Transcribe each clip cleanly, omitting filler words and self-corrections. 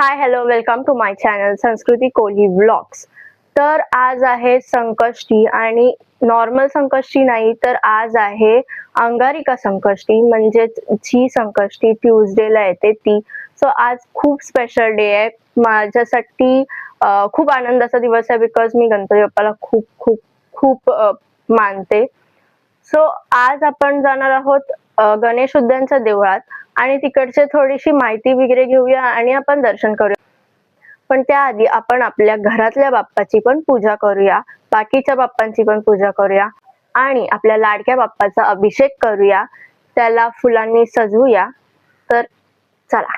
High hello welcome to my channel Sanskriti Kohli vlogs. तर आज आहे संकष्टी आणि नॉर्मल संकष्टी नाही तर आज आहे अंगारिका संकष्टी, म्हणजेच जी संकष्टी ट्यूजडेला येते ती। सो आज खूप स्पेशल डे आहे माझ्यासाठी, खूप आनंदाचा दिवस आहे बिकॉज मी गणपती बाप्पाला खूप खूप खूप मानते। सो आज आपण जाणार आहोत गणेश उद्यानच्या देवळात आणि तिकडचे थोडीशी माहिती वगैरे घेऊया आणि आपण दर्शन करूया। पण त्याआधी आपण आपल्या घरातल्या बाप्पाची पण पूजा करूया, बाकीच्या बाप्पांची पण पूजा करूया आणि आपल्या लाडक्या बाप्पाचा अभिषेक करूया, त्याला फुलांनी सजवूया। तर चला।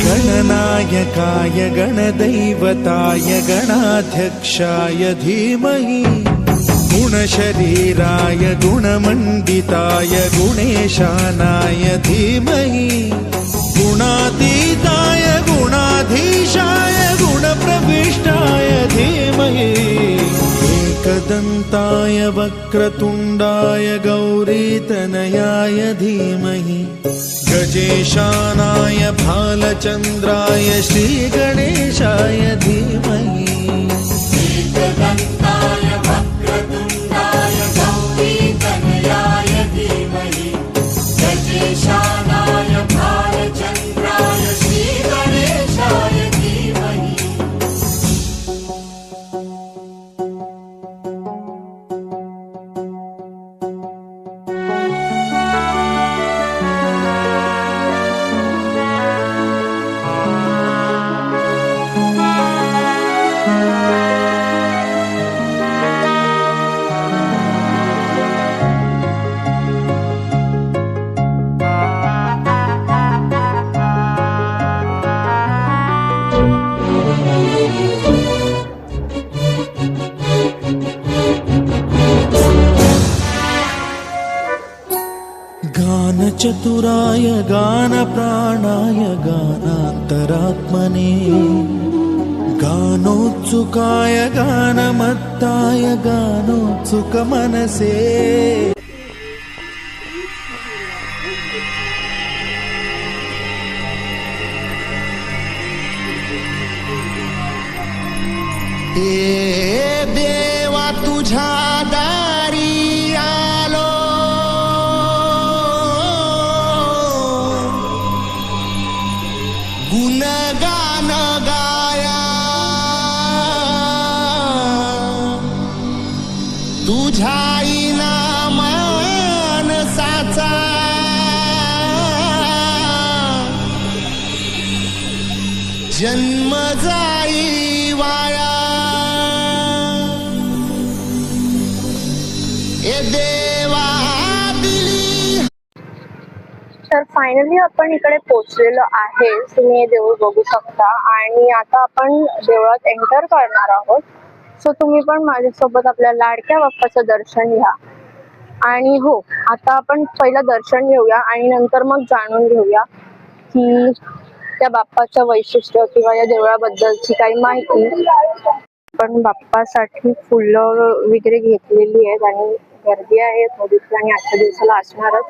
गणनायकाय गणदैवताय गणाध्यक्षाय धीमहि गुणशरीराय गुणमण्डिताय गुणेशानाय धीमहि गुणातीताय गुणाधीशाय गुणप्रविष्टाय धीमहि एकदन्ताय वक्रतुण्डाय गौरीतनयाय धीमहि गजेशानाय भालचन्द्राय श्रीगणेशाय धीमहि एकदन्ताय वक्रतुण्डाय गौरीतनयाय धीमहि गजेशानाय भालचन्द्राय श्रीगणेशाय धीमहि। गानचतुराय गानप्राणाय गानान्तरात्मने गानोत्सुकाय गानमत्ताय गानोत्सुकमनसे ए देवा तुझ्या दारी आलो, गुणगान गाया तुझ्या मानसाचा जन्म जाई वाया। ए देवा दिली। तर फायनली आपण इकडे पोहोचलेलो आहे, तुम्ही हे देऊळ बघू शकता आणि आता आपण देवळात एंटर करणार आहोत। सो तुम्ही पण माझ्यासोबत आपल्या लाडक्या बाप्पाचं दर्शन घ्या। आणि हो, आता आपण पहिलं दर्शन घेऊया आणि नंतर मग जाणून घेऊया की त्या बाप्पाचं वैशिष्ट्य किंवा या देवळाबद्दलची काही माहिती। पण बाप्पासाठी फुलं वगैरे घेतलेली आहेत आणि गर्दी आहे थोडीशी आणि आजच्या दिवसाला असणारच,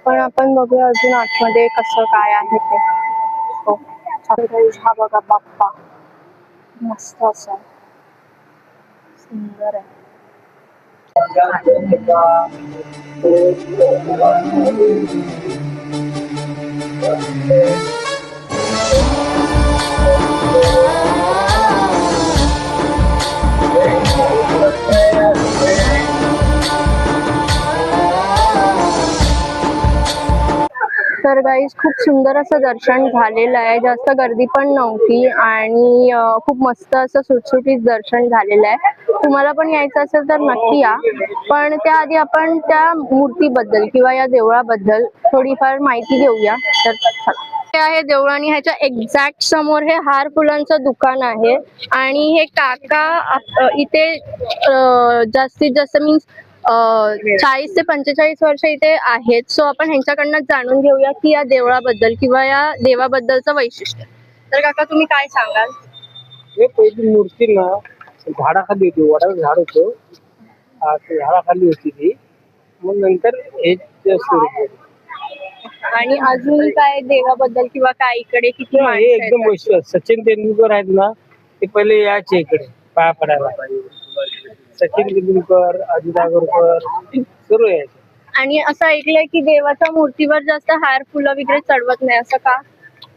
पण आपण बघूया अजून आतमध्ये कसं काय आहे ते। हो, हा बघा बाप्पा मस्त असा सुंदर आहे। तर गाईज खूप सुंदर असं दर्शन झालेलं आहे, जास्त गर्दी पण नव्हती आणि खूप मस्त असं सुटसुटीत दर्शन झालेलं आहे. तुम्हाला पण यायचं असेल तर नक्की या. पण त्याआधी आपण त्या मूर्तीबद्दल किंवा या देवळाबद्दल थोडीफार माहिती घेऊया. तर चला. हे आहे देऊळ आणि ह्याच्या एक्झॅक्ट समोर हे हार फुलांचं दुकान आहे आणि हे काका इथे जास्तीत जास्त मीन्स 40 ते 45 वर्ष इथे आहेत. सो आपण ह्यांच्याकडनं जाणून घेऊया की या देवळाबद्दल किंवा या देवाबद्दलचं वैशिष्ट्य. तर काका तुम्ही काय सांगाल? हे पहिली मूर्ती ना झाडाखाली होती, वडाचं झाड होतं. ते झाडाखाली होती ती. मग नंतर हे जे सुरू केलं. आणि अजून काय देवाबद्दल किंवा काय इकडे किती हे माणसं एकदम येतात? वैशिष्ट्य. सचिन तेंडुलकर आहेत ना, ते पहिले यायचे इकडे पाया पडायला. सचिन तेंडुलकर, अजित आगरकर सर्व यायचे. आणि असं ऐकलंय की देवाच्या मूर्तीवर जास्त हार फुलं वगैरे चढवत नाही, असं का?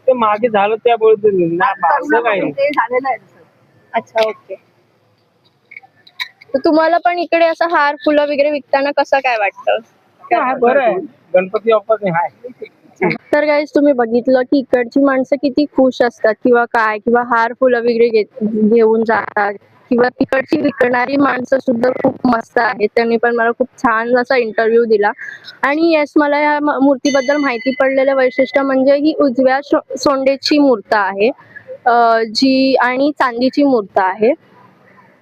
ते मागे झालं त्यामुळे ते ना असं काही नाही. ते झालेलं आहे. अच्छा, ओके. तर तुम्हाला पण इकडे असं हार फुलं वगैरे विकताना कसं काय वाटतं? हा, बरं आहे. गणपती बाप्पा हाय. तर गाईज तुम्ही बघितलं की इकडची माणसं किती खुश असतात किंवा काय किंवा हार फुलं वगैरे घेऊन जातात किंवा तिकडची विकणारी माणसं सुद्धा खूप मस्त आहेत. त्यांनी पण मला खूप छान असा इंटरव्ह्यू दिला. आणि येस, मला या मूर्तीबद्दल माहिती पडलेलं वैशिष्ट्य म्हणजे ही उजव्या सोंडेची मूर्त आहे, जी आणि चांदीची मूर्त आहे.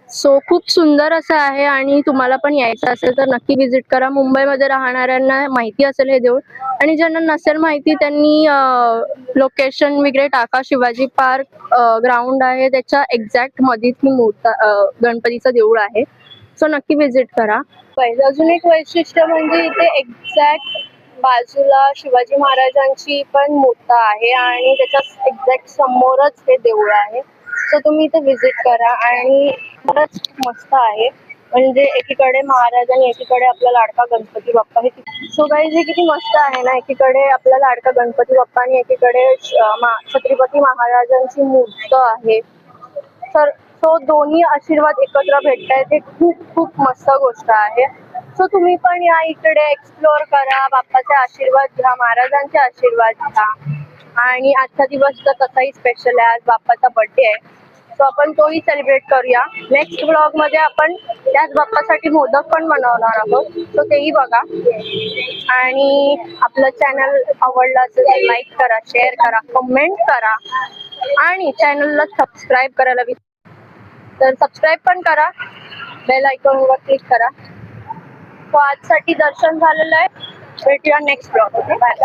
सो खूप सुंदर असं आहे आणि तुम्हाला पण यायचं असेल तर नक्की विजिट करा. मुंबईमध्ये राहणाऱ्यांना माहिती असेल हे देऊळ, आणि ज्यांना नसेल माहिती त्यांनी लोकेशन वगैरे टाका. शिवाजी पार्क ग्राउंड आहे, त्याच्या एक्झॅक्ट मध्येच ही मूर्त गणपतीचं देऊळ आहे. सो नक्की विजिट करा. पहिलं अजून एक वैशिष्ट्य म्हणजे इथे एक्झॅक्ट बाजूला शिवाजी महाराजांची पण मूर्त आहे आणि त्याच्या एक्झॅक्ट समोरच हे देऊळ आहे. सो तुम्ही इथे विजिट करा आणि खरंच मस्त आहे. म्हणजे एकीकडे महाराज आणि एकीकडे आपला लाडका गणपती बाप्पा. हे सो गाईज हे किती मस्त आहे ना, एकीकडे आपला लाडका गणपती बाप्पा आणि एकीकडे छत्रपती महाराजांची मूर्त आहे. तर सो दोन्ही आशीर्वाद एकत्र भेटतायत, हे खूप खूप मस्त गोष्ट आहे. सो तुम्ही पण या इकडे एक्सप्लोअर करा, बाप्पाचे आशीर्वाद घ्या, महाराजांचे आशीर्वाद घ्या. आणि आजचा दिवस तर तसाही स्पेशल आहे, आज बाप्पाचा बर्थडे आहे. सो आपण तोही सेलिब्रेट करूया. नेक्स्ट ब्लॉग मध्ये आपण त्याच बाप्पासाठी मोदक पण बनवणार आहोत, सो तेही बघा. आणि आपलं चॅनल आवडलं असेल तर लाईक करा, शेअर करा, कमेंट करा आणि चॅनलला सबस्क्राईब करायला तर सबस्क्राईब पण करा, बेल आयकॉनवर क्लिक करा. सो आजसाठी दर्शन झालेलं आहे. भेटूया नेक्स्ट ब्लॉग मध्ये. बाय.